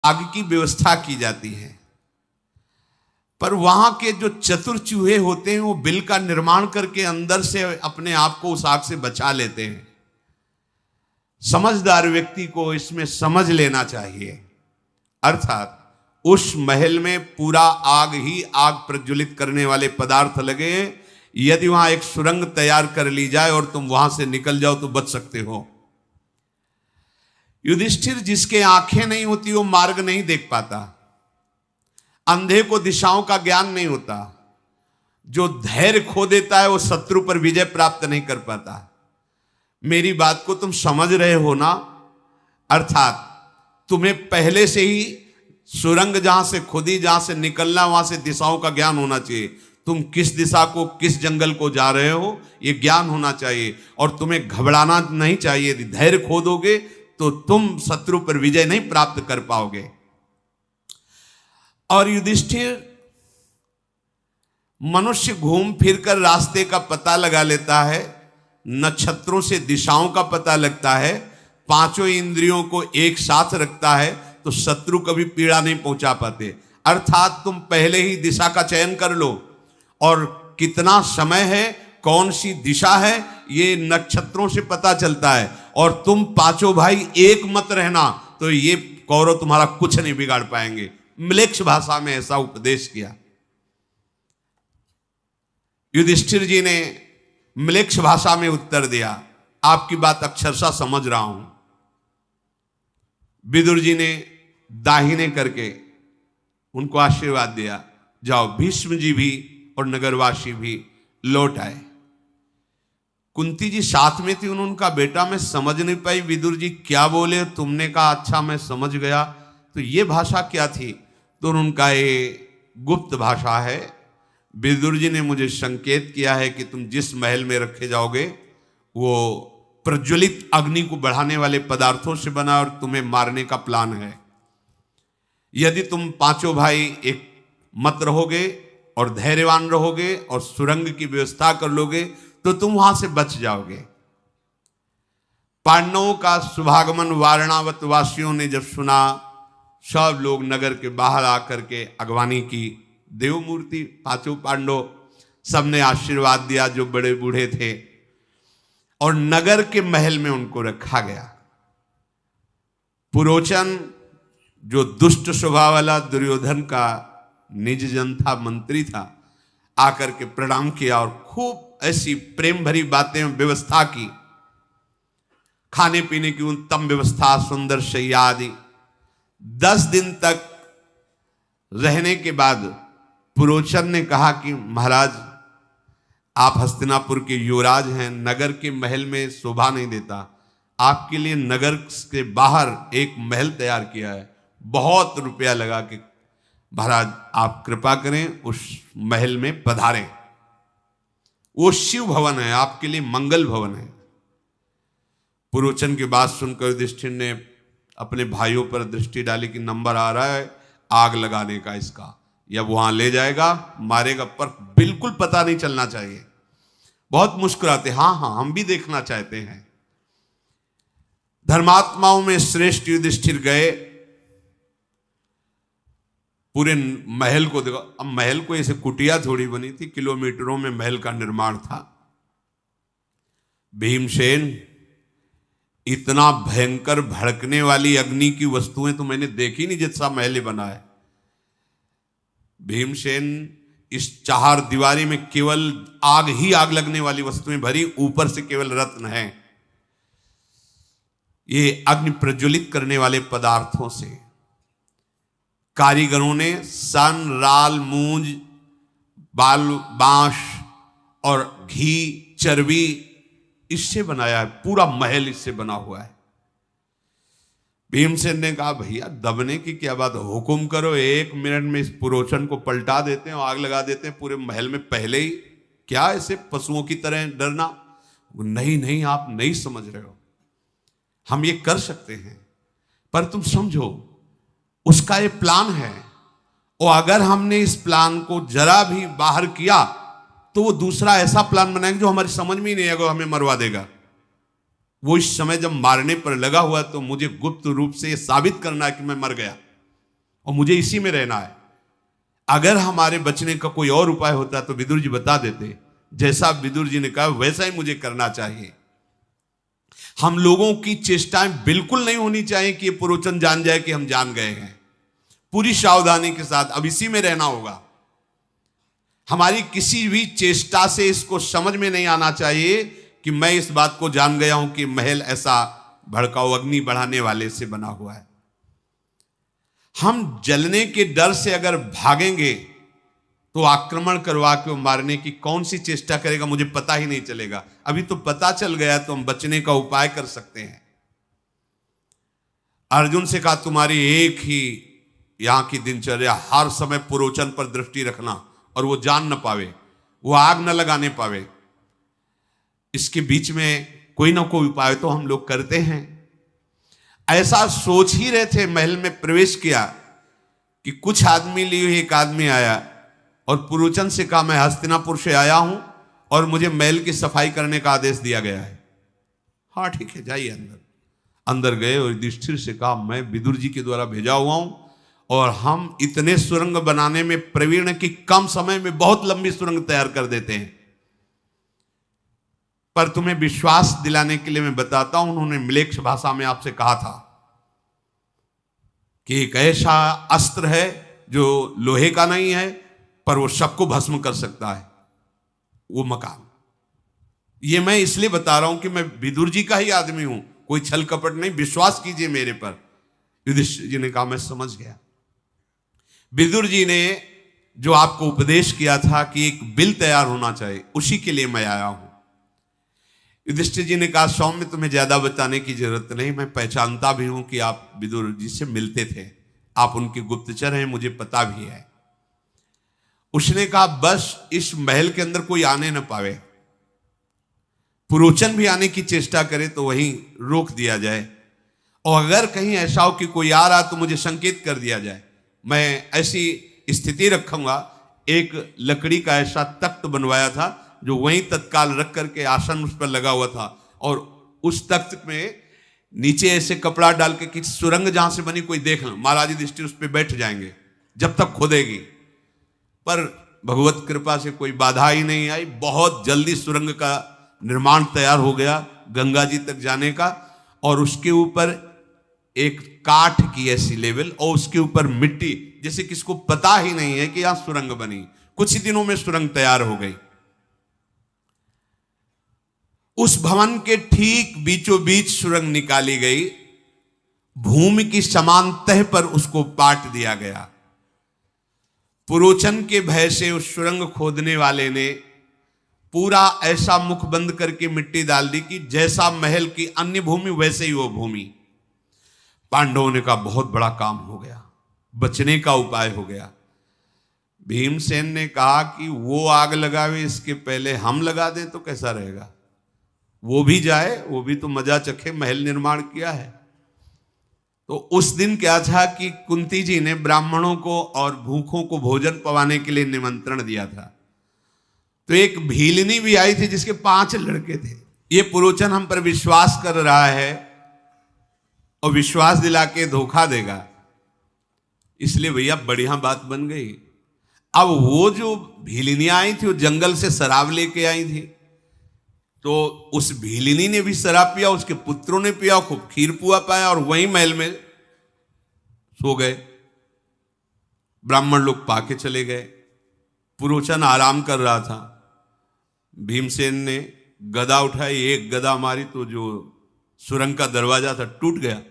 आग की व्यवस्था की जाती है, पर वहां के जो चतुर चूहे होते हैं वो बिल का निर्माण करके अंदर से अपने आप को उस आग से बचा लेते हैं। समझदार व्यक्ति को इसमें समझ लेना चाहिए, अर्थात उस महल में पूरा आग ही आग प्रज्वलित करने वाले पदार्थ लगे हैं। यदि वहां एक सुरंग तैयार कर ली जाए और तुम वहां से निकल जाओ तो बच सकते हो। युधिष्ठिर जिसके आंखें नहीं होती वो मार्ग नहीं देख पाता, अंधे को दिशाओं का ज्ञान नहीं होता, जो धैर्य खो देता है वो शत्रु पर विजय प्राप्त नहीं कर पाता। मेरी बात को तुम समझ रहे हो ना? अर्थात तुम्हें पहले से ही सुरंग जहां से खुदी, जहां से निकलना, वहां से दिशाओं का ज्ञान होना चाहिए। तुम किस दिशा को, किस जंगल को जा रहे हो ये ज्ञान होना चाहिए, और तुम्हें घबराना नहीं चाहिए। यदि धैर्य खो दोगे तो तुम शत्रु पर विजय नहीं प्राप्त कर पाओगे। और युधिष्ठिर मनुष्य घूम फिरकर रास्ते का पता लगा लेता है, नक्षत्रों से दिशाओं का पता लगता है, पांचों इंद्रियों को एक साथ रखता है, तो शत्रु कभी पीड़ा नहीं पहुंचा पाते। अर्थात तुम पहले ही दिशा का चयन कर लो, और कितना समय है, कौन सी दिशा है, ये नक्षत्रों से पता चलता है। और तुम पांचों भाई एक मत रहना, तो ये कौरव तुम्हारा कुछ नहीं बिगाड़ पाएंगे। म्लेच्छ भाषा में ऐसा उपदेश किया। युधिष्ठिर जी ने म्लेच्छ भाषा में उत्तर दिया, आपकी बात अक्षरशः समझ रहा हूं। विदुर जी ने दाहिने करके उनको आशीर्वाद दिया, जाओ। भीष्म जी भी और नगरवासी भी लौट आए। कुंती जी साथ में थी, उनका बेटा मैं समझ नहीं पाई विदुर जी क्या बोले, तुमने कहा अच्छा मैं समझ गया, तो ये भाषा क्या थी? तो उनका ये गुप्त भाषा है। विदुर जी ने मुझे संकेत किया है कि तुम जिस महल में रखे जाओगे वो प्रज्वलित अग्नि को बढ़ाने वाले पदार्थों से बना, और तुम्हें मारने का प्लान है। यदि तुम पांचों भाई एक मत रहोगे और धैर्यवान रहोगे और सुरंग की व्यवस्था कर लोगे तो तुम वहां से बच जाओगे। पांडवों का शुभागमन वारणावत वासियों ने जब सुना, सब लोग नगर के बाहर आकर के अगवानी की। देवमूर्ति पांचों पांडव सबने आशीर्वाद दिया जो बड़े बूढ़े थे, और नगर के महल में उनको रखा गया। पुरोचन जो दुष्ट स्वभाव वाला दुर्योधन का निज जन था, मंत्री था, आकर के प्रणाम किया और खूब ऐसी प्रेम भरी बातें व्यवस्था की। खाने पीने की उत्तम व्यवस्था, सुंदर शैया आदि। 10 दिन तक रहने के बाद पुरोचन ने कहा कि महाराज आप हस्तिनापुर के युवराज हैं, नगर के महल में शोभा नहीं देता, आपके लिए नगर के बाहर एक महल तैयार किया है, बहुत रुपया लगा के महाराज आप कृपा करें उस महल में पधारें। वो शिव भवन है, आपके लिए मंगल भवन है। पुरोचन की बात सुनकर युधिष्ठिर ने अपने भाइयों पर दृष्टि डाली कि नंबर आ रहा है आग लगाने का इसका, या वहां ले जाएगा मारेगा, पर बिल्कुल पता नहीं चलना चाहिए। बहुत मुस्कुराते, हाँ हाँ हम भी देखना चाहते हैं। धर्मात्माओं में श्रेष्ठ युधिष्ठिर गए, पूरे महल को देखो। अब महल को ऐसे कुटिया थोड़ी बनी थी, किलोमीटरों में महल का निर्माण था। भीमसेन, इतना भयंकर भड़कने वाली अग्नि की वस्तुएं तो मैंने देखी नहीं जैसा महल बना है। भीमसेन इस 4 दीवारी में केवल आग ही आग लगने वाली वस्तुएं भरी, ऊपर से केवल रत्न है। ये अग्नि प्रज्वलित करने वाले पदार्थों से कारीगरों ने सन, राल, मूंज, बांस और घी, चर्बी इससे बनाया है। पूरा महल इससे बना हुआ है। भीमसेन ने कहा भैया दबने की क्या बात, हुकुम करो, 1 मिनट में इस पुरोचन को पलटा देते हैं और आग लगा देते हैं पूरे महल में पहले ही। क्या ऐसे पशुओं की तरह डरना? नहीं नहीं आप नहीं समझ रहे हो, हम ये कर सकते हैं, पर तुम समझो उसका ये प्लान है, और अगर हमने इस प्लान को जरा भी बाहर किया तो वो दूसरा ऐसा प्लान बनाएंगे जो हमारी समझ में ही नहीं आएगा, हमें मरवा देगा। वो इस समय जब मारने पर लगा हुआ तो मुझे गुप्त रूप से ये साबित करना है कि मैं मर गया। और मुझे इसी में रहना है। अगर हमारे बचने का कोई और उपाय होता तो विदुर जी बता देते। जैसा विदुर जी ने कहा वैसा ही मुझे करना चाहिए। हम लोगों की चेष्टाएं बिल्कुल नहीं होनी चाहिए कि ये पुरोचन जान जाए कि हम जान गए हैं। पूरी सावधानी के साथ अब इसी में रहना होगा। हमारी किसी भी चेष्टा से इसको समझ में नहीं आना चाहिए कि मैं इस बात को जान गया हूं कि महल ऐसा भड़काऊ अग्नि बढ़ाने वाले से बना हुआ है। हम जलने के डर से अगर भागेंगे तो आक्रमण करवा के मारने की कौन सी चेष्टा करेगा मुझे पता ही नहीं चलेगा। अभी तो पता चल गया तो हम बचने का उपाय कर सकते हैं। अर्जुन से कहा तुम्हारी एक ही यहां की दिनचर्या, हर समय पुरोचन पर दृष्टि रखना और वो जान न पावे, वो आग न लगाने पावे। इसके बीच में कोई ना कोई उपाय तो हम लोग करते हैं। ऐसा सोच ही रहे थे, महल में प्रवेश किया कि कुछ आदमी लिए एक आदमी आया और पुरोचन से कहा मैं हस्तिनापुर से आया हूं और मुझे महल की सफाई करने का आदेश दिया गया है। हाँ ठीक है जाइए अंदर। अंदर गए और युधिष्ठिर से कहा मैं विदुर जी के द्वारा भेजा हुआ हूं और हम इतने सुरंग बनाने में प्रवीण हैं कि कम समय में बहुत लंबी सुरंग तैयार कर देते हैं। पर तुम्हें विश्वास दिलाने के लिए मैं बताता हूं, उन्होंने म्लेच्छ भाषा में आपसे कहा था कि एक ऐसा अस्त्र है जो लोहे का नहीं है पर वो सबको भस्म कर सकता है, वो मकान। ये मैं इसलिए बता रहा हूं कि मैं विदुर जी का ही आदमी हूं, कोई छल कपट नहीं, विश्वास कीजिए मेरे पर। युधिष्ठिर जी ने कहा मैं समझ गया। विदुर जी ने जो आपको उपदेश किया था कि एक बिल तैयार होना चाहिए, उसी के लिए मैं आया हूं। युधिष्ठिर जी ने कहा सौम्य तुम्हें ज्यादा बताने की जरूरत नहीं, मैं पहचानता भी हूं कि आप विदुर जी से मिलते थे, आप उनके गुप्तचर हैं, मुझे पता भी है। उसने कहा बस इस महल के अंदर कोई आने न पावे, पुरोचन भी आने की चेष्टा करे तो वहीं रोक दिया जाए, और अगर कहीं ऐसा हो कि कोई आ रहा तो मुझे संकेत कर दिया जाए। मैं ऐसी स्थिति रखूंगा। एक लकड़ी का ऐसा तख्त बनवाया था जो वहीं तत्काल रख करके आसन उस पर लगा हुआ था, और उस तख्त में नीचे ऐसे कपड़ा डाल के कि सुरंग जहां से बनी कोई देख लो, महाराज युधिष्ठिर उस पर बैठ जाएंगे जब तक खोदेगी। पर भगवत कृपा से कोई बाधा ही नहीं आई। बहुत जल्दी सुरंग का निर्माण तैयार हो गया गंगा जी तक जाने का, और उसके ऊपर एक काठ की ऐसी लेवल और उसके ऊपर मिट्टी, जैसे किसको पता ही नहीं है कि यहां सुरंग बनी। कुछ ही दिनों में सुरंग तैयार हो गई। उस भवन के ठीक बीचों बीच सुरंग निकाली गई, भूमि की समान तह पर उसको पाट दिया गया। पुरोचन के भय से उस सुरंग खोदने वाले ने पूरा ऐसा मुख बंद करके मिट्टी डाल दी कि जैसा महल की अन्य भूमि वैसे ही वो भूमि। पांडवों ने कहा बहुत बड़ा काम हो गया, बचने का उपाय हो गया। भीमसेन ने कहा कि वो आग लगावे इसके पहले हम लगा दें तो कैसा रहेगा, वो भी जाए, वो भी तो मजा चखे, महल निर्माण किया है। तो उस दिन क्या था कि कुंती जी ने ब्राह्मणों को और भूखों को भोजन पवाने के लिए निमंत्रण दिया था। तो एक भीलनी भी आई थी जिसके 5 लड़के थे। ये पुरोचन हम पर विश्वास कर रहा है और विश्वास दिला के धोखा देगा, इसलिए भैया बढ़िया बात बन गई। अब वो जो भीलनियां आई थी वो जंगल से शराब लेके आई थी, तो उस भीलिनी ने भी शराब पिया, उसके पुत्रों ने पिया, खूब खीर पुआ पाया और वहीं महल में सो गए। ब्राह्मण लोग पाके चले गए। पुरोचन आराम कर रहा था। भीमसेन ने गदा उठाई, एक गदा मारी तो जो सुरंग का दरवाजा था टूट गया,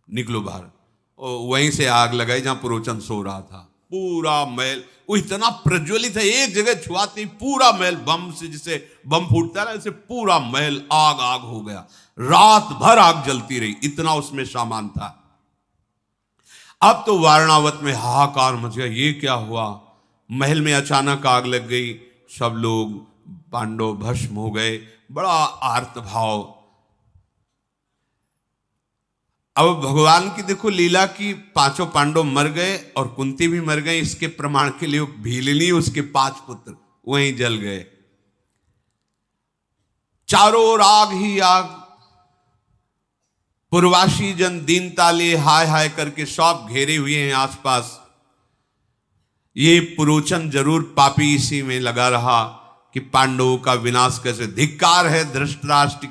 निकलो बाहर, और वहीं से आग लगाई जहां पुरोचन सो रहा था। पूरा महल वो इतना प्रज्वलित है, एक जगह छुआती पूरा महल बम से, जिसे बम फूटता है ऐसे पूरा महल आग आग हो गया। रात भर आग जलती रही, इतना उसमें सामान था। अब तो वारणावत में हाहाकार मच गया, ये क्या हुआ। महल में अचानक आग लग गई, सब लोग पांडव भस्म हो गए, बड़ा आर्त भाव। अब भगवान की देखो लीला की, 5 पांडव मर गए और कुंती भी मर गई। इसके प्रमाण के लिए भीलनी उसके 5 पुत्र वहीं जल गए। चारों ओर आग ही आग। पूर्वासी जन दीनता लिए हाय हाय करके सब घेरे हुए हैं आसपास। ये पुरोचन जरूर पापी इसी में लगा रहा कि पांडवों का विनाश कैसे। धिक्कार है धृतराष्ट्र